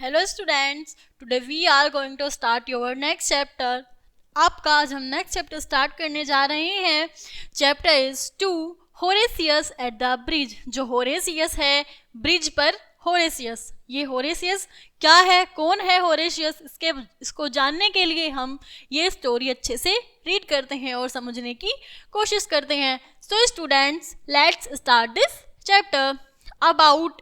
Hello students, today we are going to start your next chapter. आपका आज हम next chapter start करने जा रहे हैं। Chapter is 2 Horatius at the bridge. जो होरेसियस है ब्रिज पर, होरेसियस, ये होरेसियस क्या है, कौन है होरेसियस, इसको जानने के लिए हम ये स्टोरी अच्छे से रीड करते हैं और समझने की कोशिश करते हैं। So students, let's start this chapter. About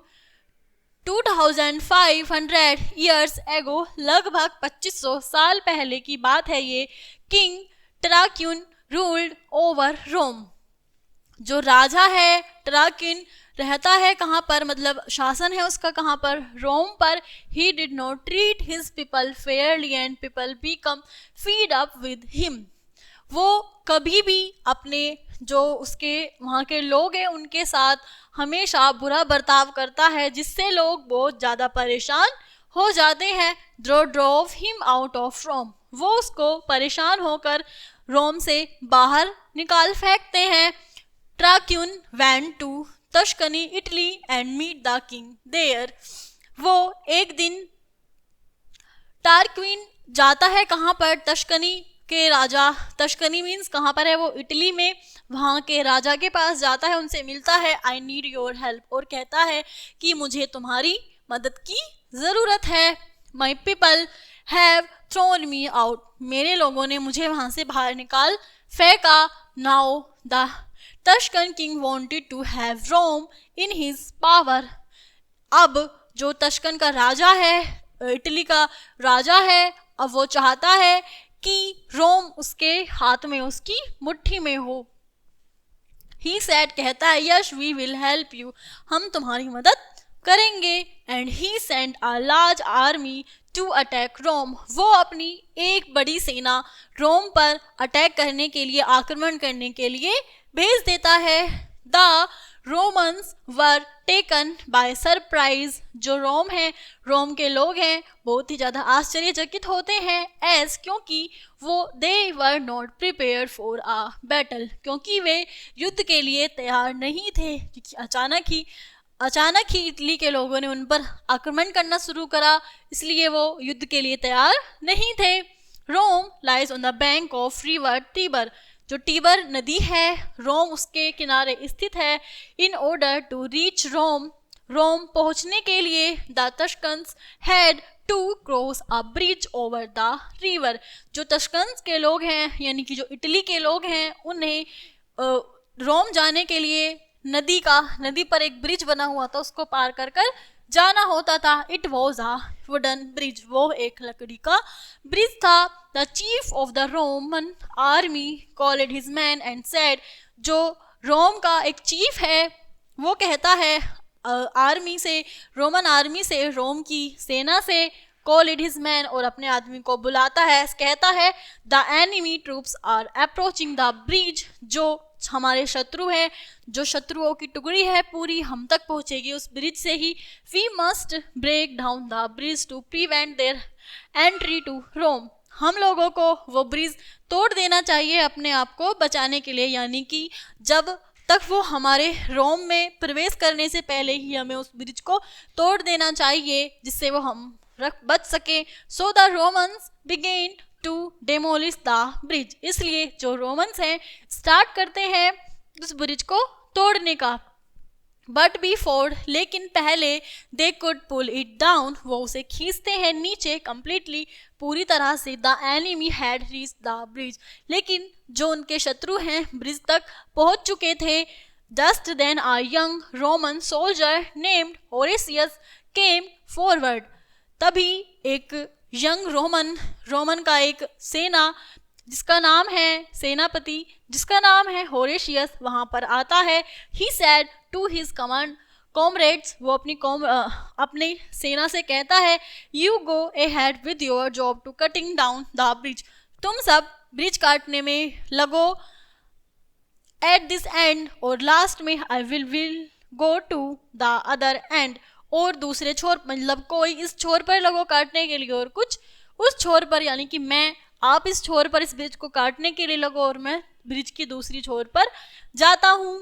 2500 years ago, लगभग 2500 साल पहले की बात है ये, किंग ट्राक्यून रूल्ड ओवर रोम। जो राजा है ट्राक्यून रहता है कहाँ पर, मतलब शासन है उसका कहाँ पर, रोम पर। He did not treat his people Fairlie and people become feed up with him. वो कभी भी अपने जो उसके वहाँ के लोग हैं उनके साथ हमेशा बुरा बर्ताव करता है, जिससे लोग बहुत ज़्यादा परेशान हो जाते हैं। Drove him out of Rome, वो उसको परेशान होकर रोम से बाहर निकाल फेंकते हैं। Tarquin went to Tuscany Italy and meet the king there. वो एक दिन टार्क्विन जाता है कहाँ पर, तस्कनी के राजा, तस्कनी मीन्स कहाँ पर है वो, इटली में, वहाँ के राजा के पास जाता है, उनसे मिलता है। आई नीड योर हेल्प, और कहता है कि मुझे तुम्हारी मदद की ज़रूरत है। My people have thrown me out, मेरे लोगों ने मुझे वहाँ से बाहर निकाल फेंका। Now the Tuscan king wanted to have Rome in his power. अब जो तस्कन का राजा है, इटली का राजा है, अब वो चाहता है कि रोम उसके हाथ में, उसकी मुट्ठी में हो। ही सेड, कहता है, yes we will help you, हम तुम्हारी मदद करेंगे। And he send a large army to attack Rome, वो अपनी एक बड़ी सेना रोम पर अटैक करने के लिए, आक्रमण करने के लिए भेज देता है। The Romans were taken by surprise, जो रोम है, रोम के लोग हैं, बहुत ही ज़्यादा आश्चर्यचकित होते हैं। एज, क्योंकि वो they were not prepared for a battle, क्योंकि वे युद्ध के लिए तैयार नहीं थे, क्योंकि अचानक ही इटली के लोगों ने उन पर आक्रमण करना शुरू करा, इसलिए वो युद्ध के लिए तैयार नहीं थे। Rome lies on the bank of river Tiber, जो टीबर नदी है, रोम उसके किनारे स्थित है। In order to reach Rome, Rome पहुंचने के लिए the Tuscans had to cross a bridge over the river, जो तस्कन्स के लोग हैं, यानी कि जो इटली के लोग हैं, उन्हें रोम जाने के लिए नदी पर एक ब्रिज बना हुआ था, उसको पार कर कर जाना होता था। It was a wooden bridge, वो एक लकड़ी का ब्रिज था। The chief of the Roman army called his man and said, जो रोम का एक चीफ है वो कहता है आर्मी से, रोमन आर्मी से, रोम की सेना से, कॉल्ड हिज मैन, और अपने आदमी को बुलाता है, कहता है, the enemy troops are approaching the bridge, जो हमारे शत्रु हैं, जो शत्रुओं की टुकड़ी है पूरी हम तक पहुंचेगी उस ब्रिज से ही। We must break down the bridge to prevent their entry to Rome, हम लोगों को वो ब्रिज तोड़ देना चाहिए अपने आप को बचाने के लिए, यानी कि जब तक वो हमारे रोम में प्रवेश करने से पहले ही हमें उस ब्रिज को तोड़ देना चाहिए, जिससे वो हम बच सके। So the Romans began to demolish the bridge, इसलिए जो रोमन्स हैं स्टार्ट करते हैं उस ब्रिज को तोड़ने का। बट बिफोर, लेकिन पहले, they could pull it down, वो उसे खींचते हैं नीचे कंप्लीटली, पूरी तरह से। The enemy had reach the bridge, लेकिन जो उनके शत्रु हैं ब्रिज तक पहुंच चुके थे। Just then a young Roman soldier named Horatius came forward, तभी एक यंग रोमन का एक सेना जिसका नाम है सेनापति, जिसका नाम है होरेशियस, वहाँ पर आता है। He said to his command comrades, वो अपनी सेना से कहता है, you go ahead with your job to cutting down the bridge, तुम सब ब्रिज काटने में लगो। एट दिस एंड, और लास्ट में, I will go to the other end, और दूसरे छोर, मतलब कोई इस छोर पर लगो काटने के लिए और कुछ उस छोर पर, यानी कि मैं, आप इस छोर पर इस ब्रिज को काटने के लिए लगो और मैं ब्रिज की दूसरी छोर पर जाता हूँ।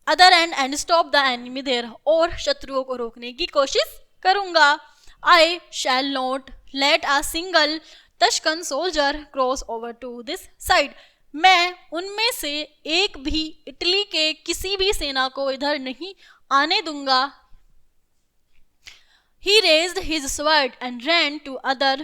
Other end stop the enemy there, और शत्रुओं को रोकने की कोशिश करूंगा। I shall not let a single Tuscan soldier cross over to this side. मैं उनमें से एक भी इटली के किसी भी सेना को इधर नहीं आने दूंगा। He raised his sword and ran to other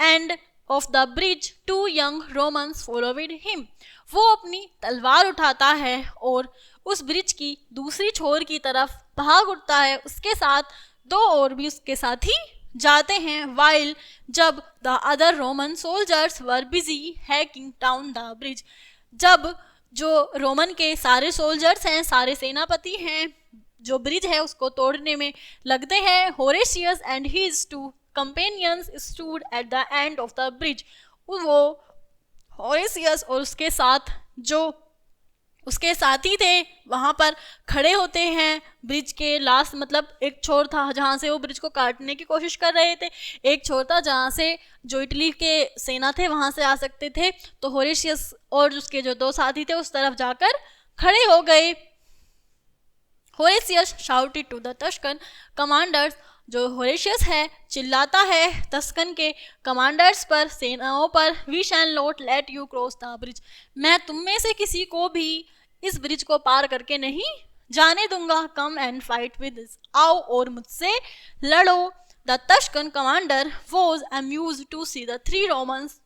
end of the bridge. Two young Romans followed him. वो अपनी तलवार उठाता है और उस ब्रिज की दूसरी छोर की तरफ भाग उठता है। उसके साथ दो और भी उसके साथ ही जाते हैं। while जब the other Roman soldiers were busy hacking down the bridge, जब जो रोमन के सारे सोल्जर्स हैं, सारे सेनापति हैं, जो ब्रिज है उसको तोड़ने में लगते हैं, Horatius and his two companions stood at the end of the bridge. वो होरेशियस और उसके साथ जो उसके साथी थे वहाँ पर खड़े होते हैं ब्रिज के लास्ट, मतलब एक छोर था जहाँ से वो ब्रिज को काटने की कोशिश कर रहे थे, एक छोर था जहाँ से जो इटली के सेना थे वहाँ से आ सकते थे। तो होरेशियस और उसके जो दो साथी थे उस तरफ जाकर खड़े हो गए। Horatius shouted to the Tuscan commanders, जो होरेशियस है चिल्लाता है टस्कन के कमांडर्स पर, सेनाओं पर, we shall not let you cross the bridge, मैं तुम में से किसी को भी इस ब्रिज को पार करके नहीं जाने दूंगा। Come and fight with us, आओ और मुझसे लड़ो। The Tuscan commander was amused to see the three Romans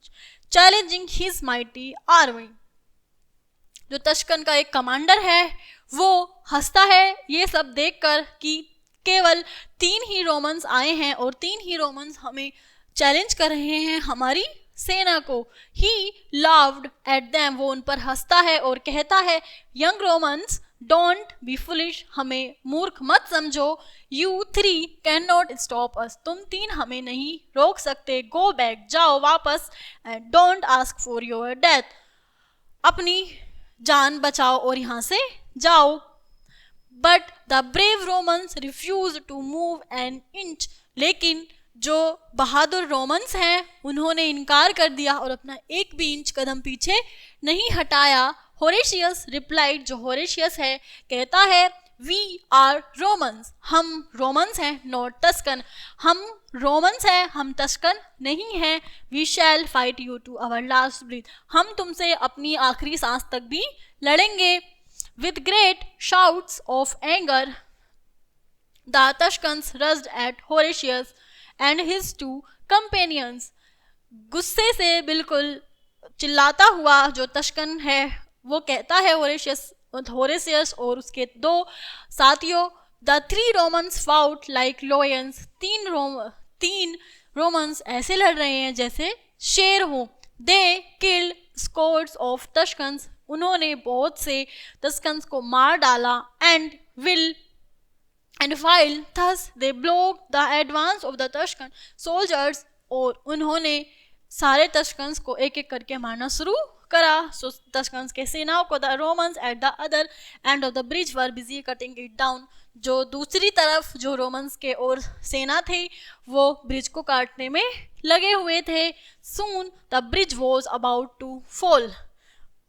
challenging his mighty army. जो टस्कन का एक कमांडर है वो हंसता है ये सब देखकर कि केवल 3 ही रोमन्स आए हैं और 3 ही रोमन्स हमें चैलेंज कर रहे हैं हमारी सेना को। ही लाव्ड एट देम, वो उन पर हंसता है और कहता है, young Romans don't be foolish, हमें मूर्ख मत समझो। You 3 can not stop us, तुम 3 हमें नहीं रोक सकते। गो बैक, जाओ वापस, and don't ask for your death, अपनी जान बचाओ और यहाँ से जाओ। But the brave Romans refuse to move an inch, लेकिन जो बहादुर रोमन्स हैं उन्होंने इनकार कर दिया और अपना एक भी इंच कदम पीछे नहीं हटाया। होरेशियस रिप्लाइड, जो होरेशियस है कहता है, वी आर रोमन्स, हम रोमन्स हैं, नॉट टस्कन, हम रोमन्स हैं, हम टस्कन नहीं हैं। We shall fight you to our last breath, हम तुमसे अपनी आखिरी सांस तक भी लड़ेंगे। With great shouts of anger, the Tuskans rushed at Horatius and his 2 companions. गुस्से से बिल्कुल चिल्लाता हुआ जो तस्कन है वो कहता है होरेशियस और उसके 2 साथियों, The 3 Romans fought like lions. 3 Romans ऐसे लड़ रहे हैं जैसे शेर हो। They killed scores of Tuskans, उन्होंने बहुत से टस्कन्स को मार डाला। And while thus they blocked the advance of the Tuscan soldiers, और उन्होंने सारे टस्कन्स को एक एक करके मारना शुरू करा। सो टस्कन्स के सेनाओं को the Romans at the other and of the bridge were busy cutting it down, जो दूसरी तरफ जो रोमन्स के और सेना थे वो ब्रिज को काटने में लगे हुए थे। Soon the bridge was about to fall,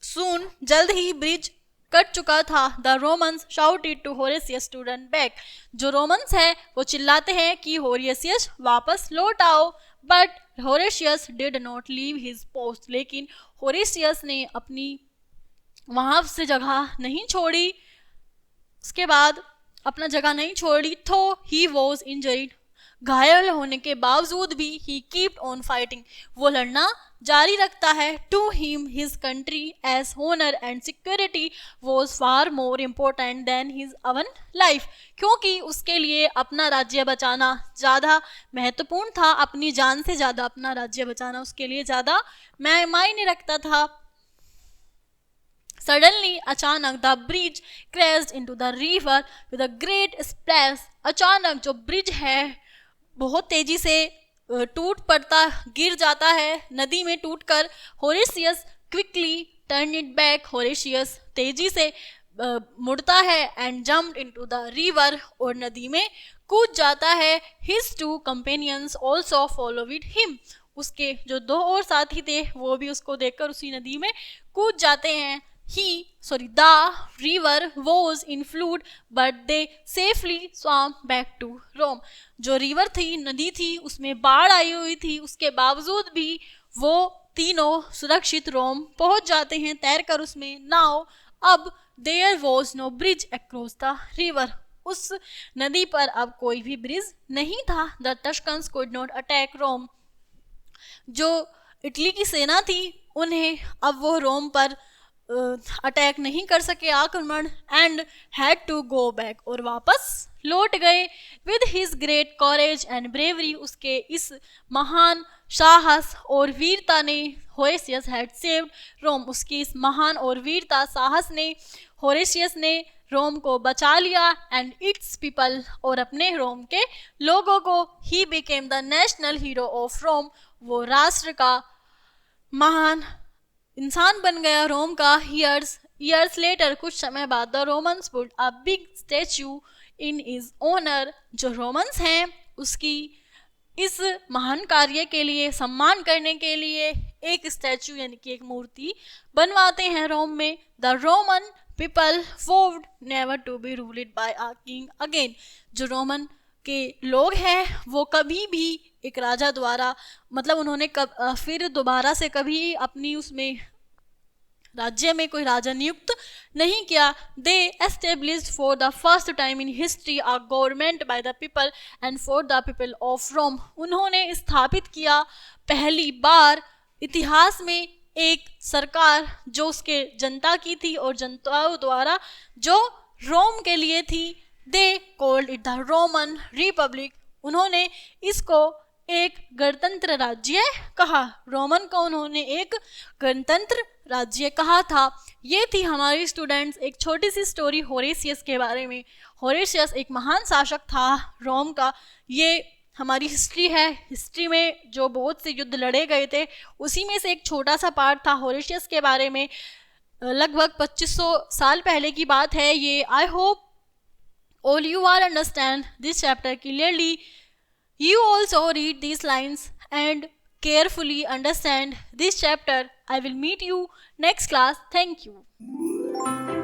soon जल्द ही ब्रिज कट चुका था। The Romans shouted to Horatius to run back, जो रोमन्स है वो चिल्लाते हैं कि होरेशियस वापस लौट आओ। But Horatius did not leave his post, लेकिन होरेशियस ने अपनी वहाँ से जगह नहीं छोड़ी, उसके बाद अपना जगह नहीं छोड़ी। थो ही वॉज इंजरीड, घायल होने के बावजूद भी ही कीप्ड ऑन फाइटिंग, वो लड़ना जारी रखता है। To him his country as honour and security was far more important than his own life, क्योंकि उसके लिए अपना राज्य बचाना ज़्यादा महत्वपूर्ण था, अपनी जान से ज़्यादा अपना राज्य बचाना उसके लिए ज़्यादा मायने रखता था। Suddenly, अचानक the bridge crashed into the river with a great splash, अचानक जो ब्रिज है बहुत तेजी से टूट पड़ता गिर जाता है नदी में टूटकर। होरेशियस क्विकली टर्न इट बैक, होरेशियस तेजी से मुड़ता है and jumped into the river, और नदी में कूद जाता है। His 2 companions also followed him, उसके जो 2 और साथी थे वो भी उसको देखकर उसी नदी में कूद जाते हैं। the river was in flood, but they safely swam back to Rome. जो रिवर थी, नदी थी, उसमें बाढ़ आई हुई थी, उसके बावजूद भी वो तीनों सुरक्षित रोम पहुंच जाते हैं तैरकर उसमें. नाउ अब there was no bridge across the river. उस नदी पर अब कोई भी ब्रिज नहीं था. The Tuscans could not attack Rome. जो इटली की सेना थी उन्हें अब वो रोम पर अटैक नहीं कर सके, आक्रमण. And had to go back, और वापस लौट गए. With his great courage and bravery, उसके इस महान साहस और वीरता ने होरेशियस हैड सेव्ड रोम. उसकी इस महान और वीरता साहस ने होरेशियस ने रोम को बचा लिया. एंड इट्स पीपल, और अपने रोम के लोगों को. He became the national hero of Rome, वो राष्ट्र का महान इंसान बन गया रोम का. ईयर्स लेटर, कुछ समय बाद, the Romans put a big statue in his honour. जो रोमन्स हैं उसकी इस महान कार्य के लिए, सम्मान करने के लिए एक स्टैच्यू यानी कि एक मूर्ति बनवाते हैं रोम में. The Roman people vowed never to be ruled by a king again. जो रोमन के लोग हैं वो कभी भी एक राजा द्वारा, मतलब उन्होंने फिर दोबारा से कभी अपनी उसमें राज्य में कोई राजा नियुक्त नहीं किया. They established for the first time in history a government by the people and for the people of Rome. उन्होंने स्थापित किया पहली बार इतिहास में एक सरकार जो उसके जनता की थी और जनताओं द्वारा जो रोम के लिए थी. They called it the Roman Republic. उन्होंने इसको एक गणतंत्र राज्य कहा. रोमन को उन्होंने एक गणतंत्र राज्य कहा था. ये थी हमारी स्टूडेंट्स एक छोटी सी स्टोरी होरेशियस के बारे में. होरेशियस एक महान शासक था रोम का. ये हमारी हिस्ट्री है. हिस्ट्री में जो बहुत से युद्ध लड़े गए थे उसी में से एक छोटा सा पार्ट था होरेशियस के बारे में. लगभग 2500 साल पहले की बात है ये. I hope all you all understand this chapter clearly. You also read these lines and carefully understand this chapter. I will meet you next class. Thank you.